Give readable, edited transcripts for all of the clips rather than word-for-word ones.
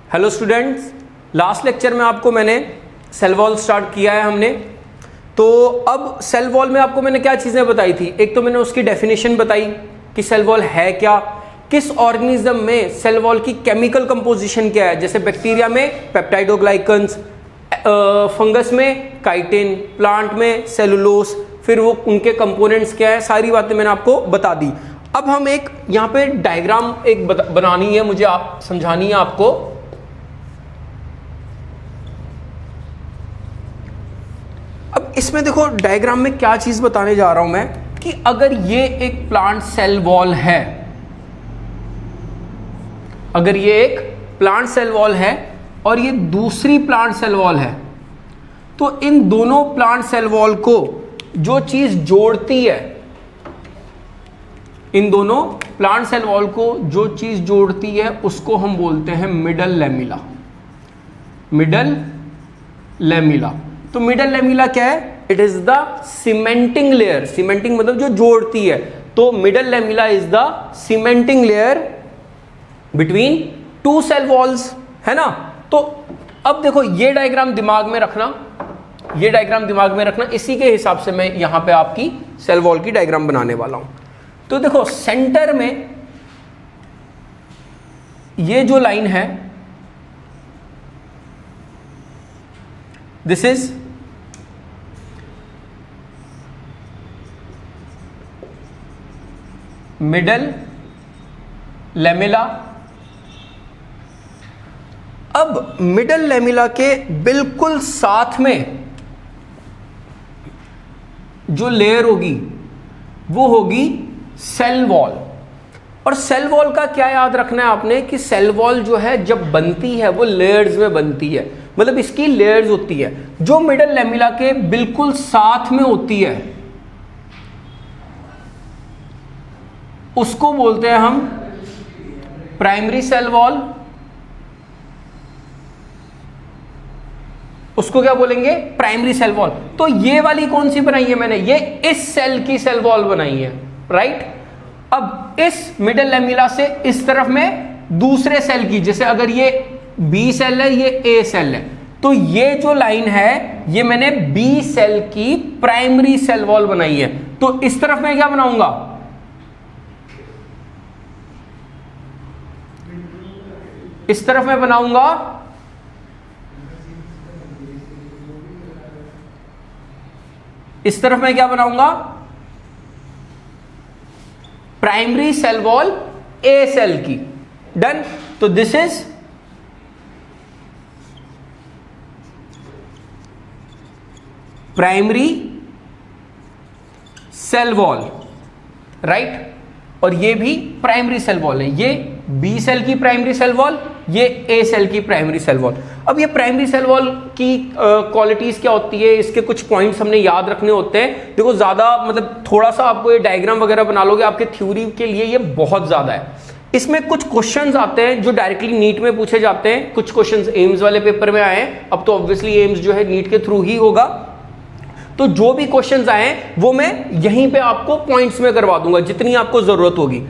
Hello students, last lecture में आपको मैंने सेल वॉल स्टार्ट किया है हमने। तो अब सेल वॉल में आपको मैंने क्या चीज़ें बताई थी। एक तो मैंने उसकी डेफिनेशन बताई कि सेल वॉल है क्या, किस ऑर्गेनिज्म में सेल वॉल की केमिकल कंपोजिशन क्या है, जैसे बैक्टीरिया में पेप्टाइडोग्लाइकन्स, फंगस में काइटिन, प्लांट में सेलुलोस, फिर वो उनके कंपोनेंट्स क्या है, सारी बातें मैंने आपको बता दी। अब हम एक यहाँ पे डायग्राम एक बनानी है, मुझे आप समझानी है आपको। अब इसमें देखो डायग्राम में क्या चीज बताने जा रहा हूं मैं कि अगर ये एक प्लांट सेल वॉल है, अगर ये एक प्लांट सेल वॉल है और ये दूसरी प्लांट सेल वॉल है, तो इन दोनों प्लांट सेल वॉल को जो चीज जोड़ती है, इन दोनों प्लांट सेल वॉल को जो चीज जोड़ती है उसको हम बोलते हैं मिडल लैमिला। मिडल लैमिला, तो मिडल लैमिला क्या है? It is the cementing layer. Cementing मतलब जो जोड़ती है, तो middle lamella is the cementing layer between two cell walls, है ना। तो अब देखो ये डायग्राम दिमाग में रखना, ये डायग्राम दिमाग में रखना, इसी के हिसाब से मैं यहां पे आपकी सेल वॉल की डायग्राम बनाने वाला हूं। तो देखो सेंटर में ये जो लाइन है, दिस इज मिडल लैमिला। अब मिडल लैमिला के बिल्कुल साथ में जो लेयर होगी वो होगी सेल वॉल। और सेल वॉल का क्या याद रखना है आपने कि सेल वॉल जो है जब बनती है वो लेयर्स में बनती है, मतलब इसकी लेयर्स होती है। जो मिडल लैमिला के बिल्कुल साथ में होती है उसको बोलते हैं हम प्राइमरी सेल वॉल। उसको क्या बोलेंगे? Primary cell wall. तो ये वाली कौन सी बनाई है मैंने? ये इस सेल की सेल वॉल बनाई है, राइट। अब इस मिडल लैमिला से इस तरफ में दूसरे सेल की, जैसे अगर ये बी सेल है, ये ए सेल है, तो ये जो लाइन है ये मैंने बी सेल की प्राइमरी सेल वॉल बनाई है। तो इस तरफ मैं क्या बनाऊंगा? इस तरफ मैं बनाऊंगा इस तरफ मैं क्या बनाऊंगा? Primary cell wall A cell की। डन। तो this is primary cell wall, right. और ये भी प्राइमरी सेल वॉल है, ये बी सेल की प्राइमरी सेल वॉल, ये ए सेल की प्राइमरी सेल वॉल। अब ये प्राइमरी सेल वॉल की क्वालिटीज क्या होती है, इसके कुछ पॉइंट्स हमने याद रखने होते हैं। देखो ज्यादा मतलब थोड़ा सा आपको ये डायग्राम वगैरह बना लोगे, आपके थ्योरी के लिए ये बहुत ज्यादा है। इसमें कुछ क्वेश्चंस आते हैं जो डायरेक्टली नीट में पूछे जाते हैं, कुछ क्वेश्चंस एम्स वाले पेपर में आए हैं। अब तो ऑब्वियसली एम्स जो है नीट के थ्रू ही होगा, तो जो भी क्वेश्चंस आए वो मैं यहीं पे आपको पॉइंट्स में करवा दूंगा जितनी आपको जरूरत होगी।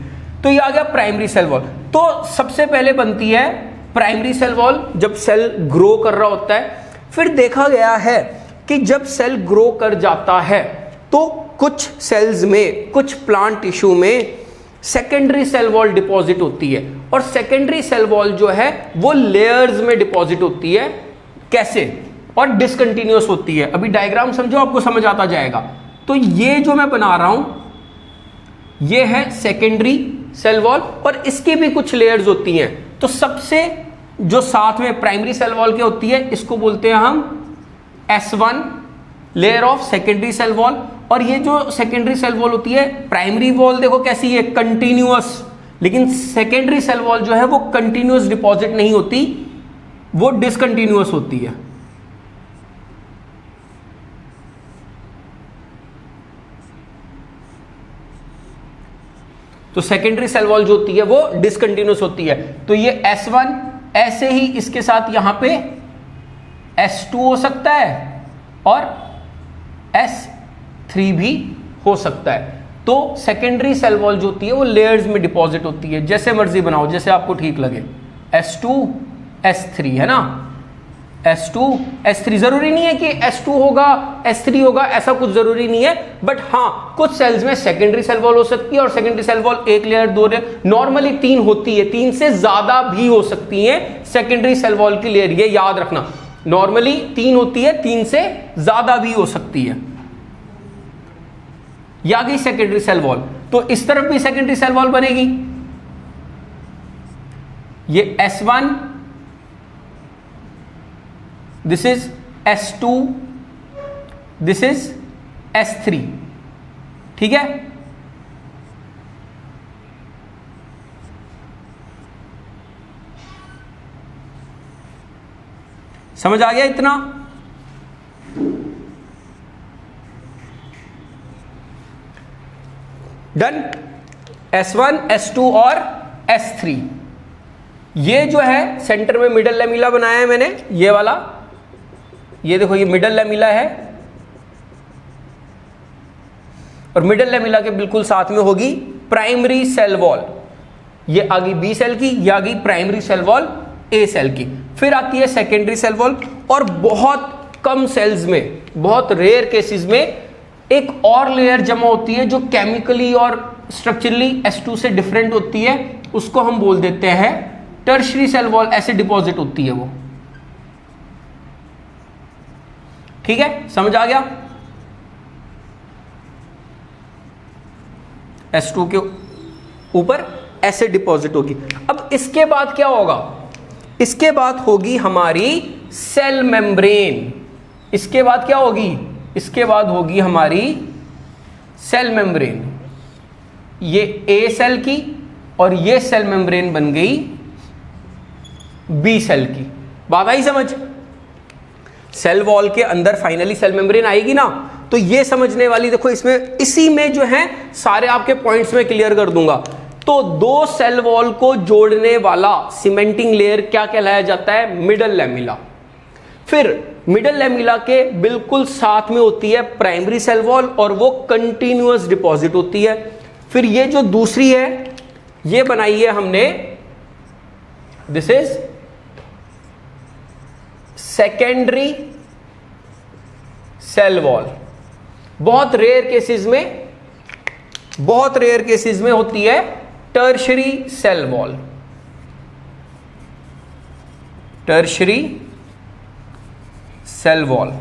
तो ये आ गया प्राइमरी सेल वॉल। तो सबसे पहले बनती है प्राइमरी सेल वॉल जब सेल ग्रो कर रहा होता है। फिर देखा गया है कि जब सेल ग्रो कर जाता है तो कुछ सेल्स में, कुछ प्लांट टिश्यू में सेकेंडरी सेल वॉल डिपॉजिट होती है, और सेकेंडरी सेल वॉल जो है वो लेयर्स में डिपॉजिट होती है। कैसे? और डिसकंटिन्यूअस होती है। अभी डायग्राम समझो, आपको समझ आता जाएगा। तो ये जो मैं बना रहा हूं ये है सेकेंडरी सेल वॉल, और इसकी भी कुछ लेयर्स होती हैं। तो सबसे जो साथ में प्राइमरी सेल वॉल के होती है इसको बोलते हैं हम S1 layer of secondary cell wall. और ये जो सेकेंडरी सेल वॉल होती है, प्राइमरी वॉल देखो कैसी है, कंटिन्यूअस, लेकिन सेकेंडरी सेल वॉल जो है वो कंटिन्यूअस डिपॉजिट नहीं होती, वो डिसकंटिन्यूअस होती है। तो सेकेंडरी सेल वॉल जो होती है वो डिसकंटिन्यूअस होती है। तो ये S1, ऐसे ही इसके साथ यहां पे S2 हो सकता है और S3 भी हो सकता है। तो सेकेंडरी सेल वॉल जो होती है वो लेयर्स में डिपॉजिट होती है, जैसे मर्जी बनाओ, जैसे आपको ठीक लगे। S2, S3 है ना, S2 S3, जरूरी नहीं है कि S2 होगा S3 होगा, ऐसा कुछ जरूरी नहीं है, बट हाँ कुछ सेल्स में सेकेंडरी सेल वॉल हो सकती है और सेकेंडरी सेल वॉल एक लेयर दो लेयर, नॉर्मली 3 होती है, 3 से ज्यादा भी हो सकती है सेकेंडरी सेल वॉल की लेयर, ये याद रखना, नॉर्मली 3 होती है, 3 से ज्यादा भी हो सकती है। या गई सेकेंडरी सेल वॉल, तो इस तरफ भी सेकेंडरी सेल वॉल बनेगी, ये S1, this is S2, this is S3, ठीक है। समझ आ गया इतना? डन। S1, S2 और S3, ये जो है सेंटर में मिडल लैमिला बनाया है मैंने, ये वाला, ये देखो ये मिडल लैमिला है, और मिडल लैमिला के बिल्कुल साथ में होगी प्राइमरी सेल वॉल, ये आ गई बी सेल की, ये आ गई primary cell wall A cell की। फिर आती है सेकेंडरी सेल वॉल, और बहुत कम सेल्स में, बहुत रेयर केसेस में एक और लेयर जमा होती है जो केमिकली और स्ट्रक्चरली S2 से डिफरेंट होती है, उसको हम बोल देते हैं टर्शरी सेल वॉल, ऐसे डिपॉजिट होती है वो, ठीक है। समझ आ गया? S2 के ऊपर ऐसे डिपॉजिट होगी। अब इसके बाद क्या होगा? इसके बाद होगी हमारी सेल मेम्ब्रेन। इसके बाद क्या होगी? इसके बाद होगी हमारी सेल मेम्ब्रेन, ये ए सेल की, और ये सेल मेम्ब्रेन बन गई बी सेल की। बात आई समझ? सेल वॉल के अंदर फाइनली सेल मेम्ब्रेन आएगी ना, तो ये समझने वाली, देखो इसमें, इसी में जो है सारे आपके पॉइंट्स में क्लियर कर दूंगा। तो दो सेल वॉल को जोड़ने वाला सीमेंटिंग लेयर क्या कहलाया जाता है? Middle lamella. फिर मिडल लैमिला के बिल्कुल साथ में होती है प्राइमरी सेल वॉल, और वो कंटिन्यूअस डिपॉजिट होती है। फिर ये जो दूसरी है, ये बनाई है हमने, this is secondary cell wall. बहुत रेयर केसेस में होती है tertiary cell wall, tertiary cell wall.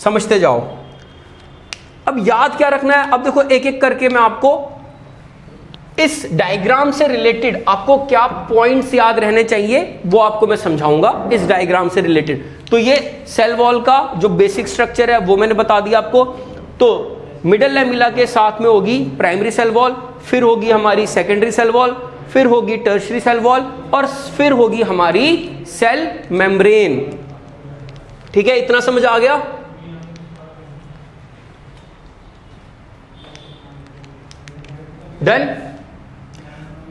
समझते जाओ। अब याद क्या रखना है? अब देखो एक एक करके मैं आपको इस डायग्राम से रिलेटेड आपको क्या पॉइंट्स याद रहने चाहिए वो आपको मैं समझाऊंगा इस डायग्राम से रिलेटेड। तो ये सेल वॉल का जो बेसिक स्ट्रक्चर है वो मैंने बता दिया आपको। तो मिडल लैमिला के साथ में होगी प्राइमरी सेल वॉल, फिर होगी हमारी सेकेंडरी सेल वॉल, फिर होगी टर्शरी सेल वॉल, और फिर होगी हमारी सेल मेम्ब्रेन। ठीक है, इतना समझ आ गया? डन।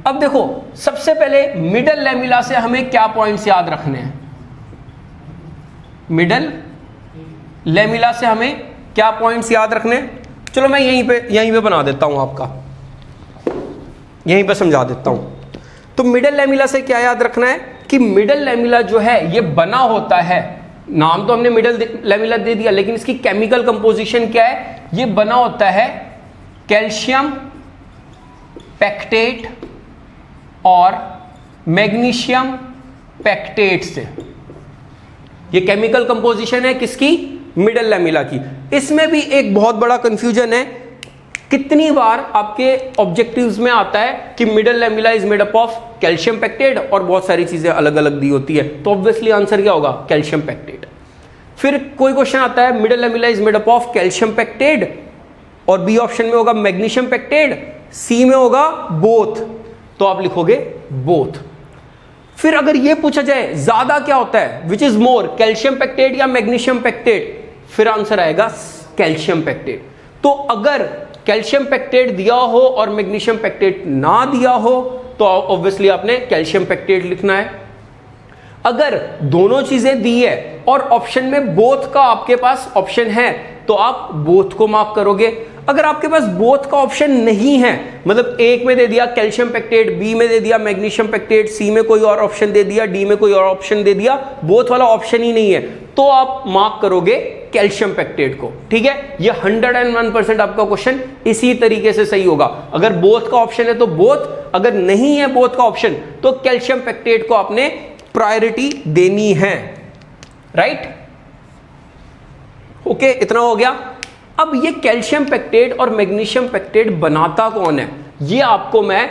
अब देखो सबसे पहले मिडल लैमिला से हमें क्या पॉइंट्स याद रखने हैं? मिडल लैमिला से हमें क्या पॉइंट्स याद रखने हैं? चलो मैं यहीं पे बना देता हूं, आपका यहीं पे समझा देता हूं। तो मिडल लैमिला से क्या याद रखना है कि मिडल लैमिला जो है ये बना होता है, नाम तो हमने मिडल लैमिला दे दिया, लेकिन इसकी केमिकल कंपोजिशन क्या है? ये बना होता है कैल्शियम पैक्टेट और मैग्नीशियम पैक्टेट से। ये केमिकल कंपोजिशन है किसकी? मिडल लैमिला की। इसमें भी एक बहुत बड़ा कंफ्यूजन है, कितनी बार आपके ऑब्जेक्टिव्स में आता है कि middle lamella is made up of calcium pectate और बहुत सारी चीजें अलग अलग दी होती है, तो ऑब्वियसली आंसर क्या होगा? Calcium pectate. फिर कोई क्वेश्चन आता है middle lamella is made up of calcium pectate, और बी ऑप्शन में होगा मैग्नीशियम पैक्टेट, सी में होगा बोथ, तो आप लिखोगे बोथ। फिर अगर ये पूछा जाए ज्यादा क्या होता है, which is more, calcium pectate या मैग्नीशियम पैक्टेट, फिर आंसर आएगा कैल्शियम पैक्टेट। तो अगर कैल्शियम पैक्टेट दिया हो और मैग्नीशियम पैक्टेट ना दिया हो तो ऑब्वियसली आपने कैल्शियम पैक्टेट लिखना है। अगर दोनों चीजें दी है और ऑप्शन में बोथ का आपके पास ऑप्शन है तो आप बोथ को मार्क करोगे। अगर आपके पास बोथ का ऑप्शन नहीं है, मतलब एक में दे दिया कैल्शियम पेक्टेट, बी में दे दिया मैग्नीशियम पेक्टेट, सी में कोई और ऑप्शन दे दिया, डी में कोई और ऑप्शन दे दिया, बोथ वाला ऑप्शन ही नहीं है, तो आप मार्क करोगे कैल्शियम पेक्टेट को। ठीक है, ये 101% आपका क्वेश्चन इसी तरीके से सही होगा। अगर बोथ का ऑप्शन है तो बोथ, अगर नहीं है बोथ का ऑप्शन तो कैल्शियम पेक्टेट को आपने प्रायोरिटी देनी है। राइट, ओके, इतना हो गया। अब ये कैल्शियम पेक्टेट और मैग्नीशियम पेक्टेट बनाता कौन है, ये आपको मैं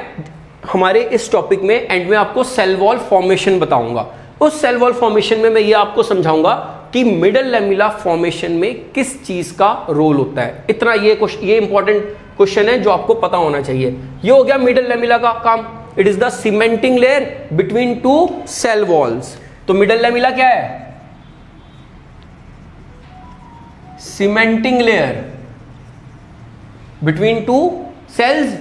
हमारे इस टॉपिक में एंड में आपको सेल वॉल फॉर्मेशन बताऊंगा। उस सेल वॉल फॉर्मेशन में मैं ये आपको समझाऊंगा कि मिडल लेमिला फॉर्मेशन में किस चीज का रोल होता है। इतना ये इंपॉर्टेंट क्वेश्चन है जो आपको पता होना चाहिए। ये हो गया मिडल लेमिला का काम। It is the cementing layer between two cell walls. तो मिडल लेमिला क्या है? Cementing layer between two cells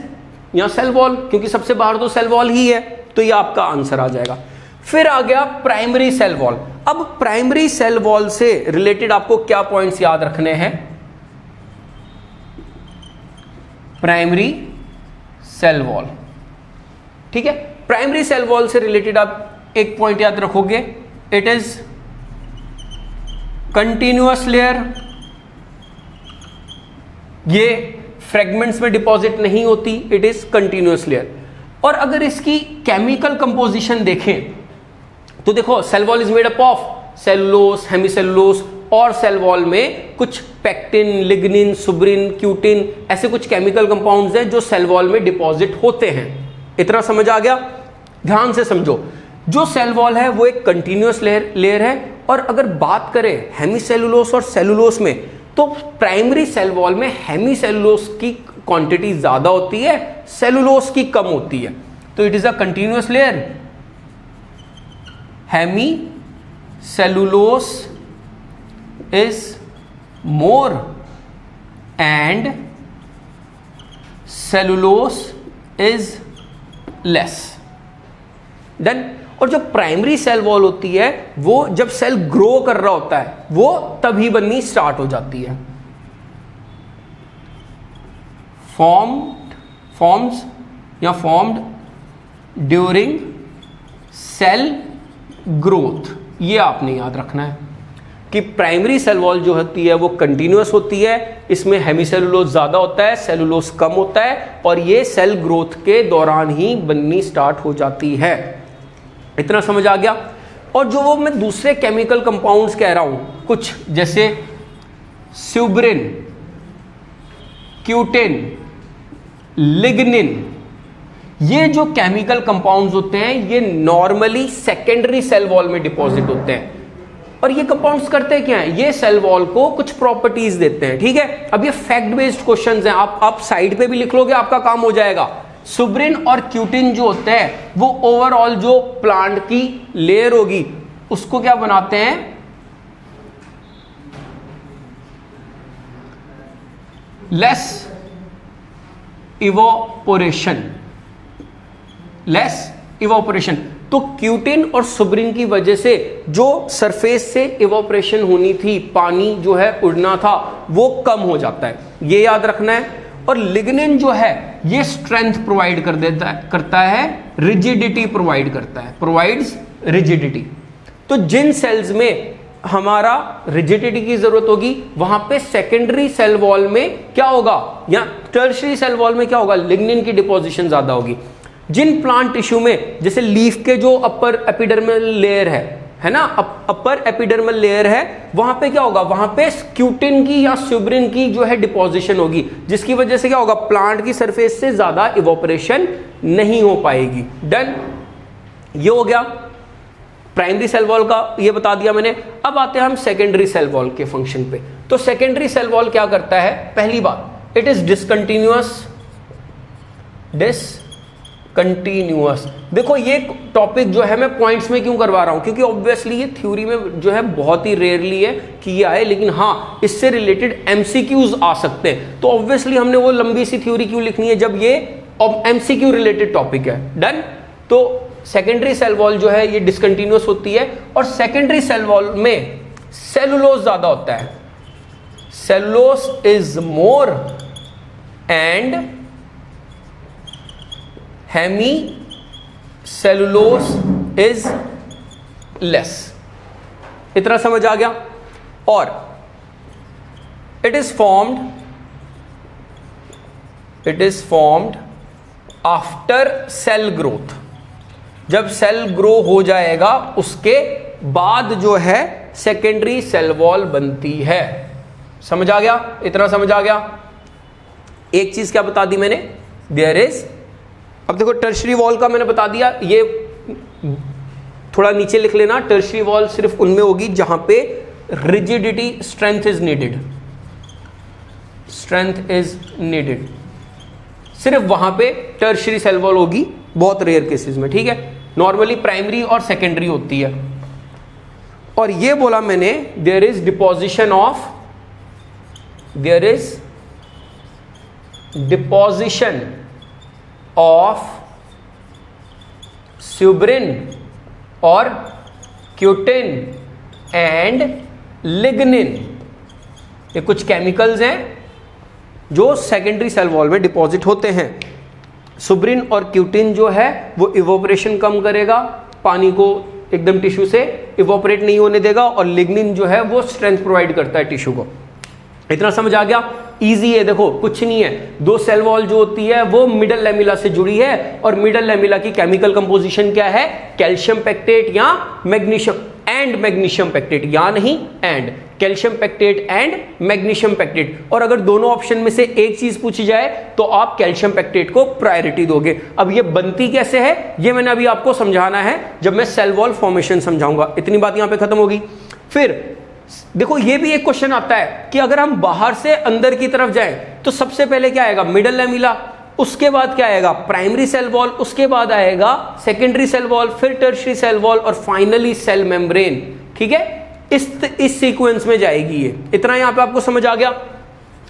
या सेल वॉल, क्योंकि सबसे बाहर तो सेल वॉल ही है, तो ये आपका आंसर आ जाएगा। फिर आ गया प्राइमरी सेल वॉल। अब प्राइमरी सेल वॉल से रिलेटेड आपको क्या पॉइंट्स याद रखने हैं? प्राइमरी सेल वॉल, ठीक है। प्राइमरी सेल वॉल से रिलेटेड आप एक पॉइंट याद रखोगे, इट इज कंटिन्यूअस लेयर। ये फ्रेगमेंट्स में डिपॉजिट नहीं होती, इट इज कंटिन्यूअस लेयर। और अगर इसकी केमिकल कंपोजिशन देखें तो देखो, cell wall is made up of cellulose, hemicellulose, और सेल वॉल में कुछ पेक्टिन, लिग्निन, सुब्रिन, क्यूटिन, ऐसे कुछ केमिकल कंपाउंड्स हैं जो सेल वॉल में डिपॉजिट होते हैं। इतना समझ आ गया? ध्यान से समझो, जो सेल वॉल है वो एक कंटिन्यूअस लेयर है। और अगर बात करें हेमीसेलुलोस और सेलुलोस में, तो प्राइमरी सेल वॉल में हेमीसेलुलोस की क्वांटिटी ज्यादा होती है, सेलुलोस की कम होती है। तो it is a continuous layer. Hemicellulose is more and cellulose is less. Then, और जो प्राइमरी सेल वॉल होती है वो जब सेल ग्रो कर रहा होता है वो तभी बननी स्टार्ट हो जाती है। फॉर्म्स या फॉर्म्ड ड्यूरिंग सेल ग्रोथ, ये आपने याद रखना है कि प्राइमरी सेल वॉल जो होती है वो कंटिन्यूअस होती है, इसमें हेमीसेलुलोस ज्यादा होता है, सेलुलोस कम होता है, और ये सेल ग्रोथ के दौरान ही बननी स्टार्ट हो जाती है। इतना समझ आ गया? और जो वो मैं दूसरे केमिकल कंपाउंड्स कह रहा हूं, कुछ जैसे सुब्रिन, क्यूटिन, लिग्निन, ये जो केमिकल कंपाउंड्स होते हैं ये नॉर्मली सेकेंडरी सेल वॉल में डिपॉजिट होते हैं। और ये कंपाउंड्स करते क्या हैं? ये सेल वॉल को कुछ प्रॉपर्टीज देते हैं। ठीक है, अब ये फैक्ट बेस्ड क्वेश्चंस हैं, आप साइड पे भी लिख लोगे, आपका काम हो जाएगा। सुब्रिन और क्यूटिन जो होते हैं वो ओवरऑल जो प्लांट की लेयर होगी उसको क्या बनाते हैं? Less evaporation, less evaporation. तो क्यूटिन और सुब्रिन की वजह से जो सरफेस से इवोपोरेशन होनी थी, पानी जो है उड़ना था, वो कम हो जाता है, ये याद रखना है। और लिग्निन जो है ये स्ट्रेंथ प्रोवाइड करता है, रिजिडिटी प्रोवाइड करता है, प्रोवाइड्स रिजिडिटी। तो जिन सेल्स में हमारा रिजिडिटी की जरूरत होगी वहां पे सेकेंडरी सेल वॉल में क्या होगा, या टर्शियरी सेल वॉल में क्या होगा, लिग्निन की डिपोजिशन ज्यादा होगी। जिन प्लांट टिश्यू में, जैसे लीफ के जो अपर एपिडर्मल लेयर है ना, अपर एपिडर्मल लेयर है, वहां पे क्या होगा, वहां पे क्यूटिन की या सुब्रिन की जो है डिपोजिशन होगी, जिसकी वजह से क्या होगा, प्लांट की सरफेस से ज्यादा इवोपरेशन नहीं हो पाएगी। डन, ये हो गया प्राइमरी सेल वॉल का, ये बता दिया मैंने। अब आते हैं हम सेकेंडरी सेल वॉल के फंक्शन पे। तो सेकेंडरी सेल वॉल क्या करता है? पहली बात, इट इज डिसकंटिन्यूअस। कंटिन्यूअस, देखो ये टॉपिक जो है मैं पॉइंट्स में क्यों करवा रहा हूं, क्योंकि ऑब्वियसली ये थ्योरी में जो है बहुत ही रेयरली है कि ये आए, लेकिन हाँ इससे रिलेटेड एमसीक्यूज आ सकते हैं। तो ऑब्वियसली हमने वो लंबी सी थ्योरी क्यों लिखनी है जब ये एमसीक्यू रिलेटेड टॉपिक है। डन, तो सेकेंडरी सेल वॉल जो है ये डिसकंटिन्यूअस होती है, और सेकेंडरी सेल वॉल में सेलुलोस ज्यादा होता है, cellulose is more and hemicellulose is less. इतना समझ आ गया। और it is formed after cell growth. जब सेल ग्रो हो जाएगा उसके बाद जो है सेकेंडरी सेल वॉल बनती है। समझ आ गया? इतना समझ आ गया। एक चीज क्या बता दी मैंने, देयर इज, अब देखो टर्शरी वॉल का मैंने बता दिया, ये थोड़ा नीचे लिख लेना, टर्शरी वॉल सिर्फ उनमें होगी जहां पे रिजिडिटी स्ट्रेंथ इज नीडेड, सिर्फ वहां पे टर्शरी सेल वॉल होगी, बहुत रेयर केसेस में। ठीक है, नॉर्मली प्राइमरी और सेकेंडरी होती है। और ये बोला मैंने, देयर इज डिपोजिशन ऑफ सुब्रिन और क्यूटिन एंड लिग्निन। ये कुछ केमिकल्स हैं जो सेकेंडरी सेल वॉल में डिपॉजिट होते हैं। सुब्रिन और क्यूटिन जो है वो इवोपरेशन कम करेगा, पानी को एकदम टिश्यू से इवोपरेट नहीं होने देगा, और लिग्निन जो है वो स्ट्रेंथ प्रोवाइड करता है टिश्यू को। इतना समझ आ गया? इजी है। देखो कुछ नहीं है, दो सेल वॉल जो होती है वो मिडल लेमिला से जुड़ी है, और मिडल लेमिला की केमिकल कंपोजिशन क्या है, कैल्शियम पेक्टेट या मैग्नीशियम पेक्टेट, या नहीं and, calcium pectate and magnesium pectate. और अगर दोनों ऑप्शन में से एक चीज पूछी जाए तो आप कैल्शियम पेक्टेट को प्रायोरिटी दोगे। अब ये बनती कैसे है ये मैंने अभी आपको समझाना है जब मैं सेल वॉल फॉर्मेशन समझाऊंगा। इतनी बात यहां पे खत्म होगी। फिर देखो ये भी एक क्वेश्चन आता है कि अगर हम बाहर से अंदर की तरफ जाएं तो सबसे पहले क्या आएगा, मिडल लेमिला, उसके बाद क्या आएगा, प्राइमरी सेल वॉल, उसके बाद आएगा सेकेंडरी सेल वॉल, फिर टर्शियरी सेल वॉल और फाइनली सेल मेम्ब्रेन। ठीक है, इस सीक्वेंस में जाएगी ये। इतना यहां पे आपको समझ आ गया।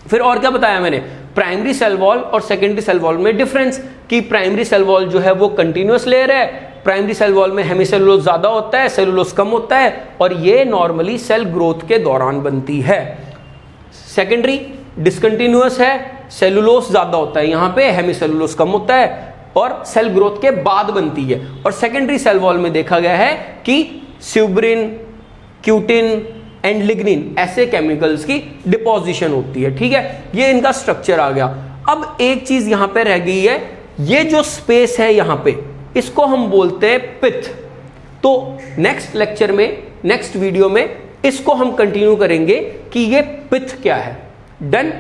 फिर और क्या बताया मैंने, प्राइमरी सेल वॉल और सेकेंडरी सेल वॉल में डिफरेंस, कि प्राइमरी सेल वॉल जो है वो कंटिन्यूअस लेयर है, प्राइमरी सेल वॉल में हेमीसेलुलोज ज्यादा होता है, सेलुलोज कम होता है, और ये नॉर्मली सेल ग्रोथ के दौरान बनती है। सेकेंडरी डिसकंटिन्यूअस है, सेलुलोज ज्यादा होता है, यहां पे हेमीसेलुलोज कम होता है, और सेल ग्रोथ के बाद बनती है। और सेकेंडरी सेल वॉल में देखा गया है कि सुब्रिन, क्यूटिन एंड लिग्निन ऐसे केमिकल्स की डिपोजिशन होती है। ठीक है, ये इनका स्ट्रक्चर आ गया। अब एक चीज यहां पे रह गई है, ये जो स्पेस है यहां पे, इसको हम बोलते हैं पिथ। तो नेक्स्ट लेक्चर में, नेक्स्ट वीडियो में इसको हम कंटिन्यू करेंगे कि ये पिथ क्या है। डन।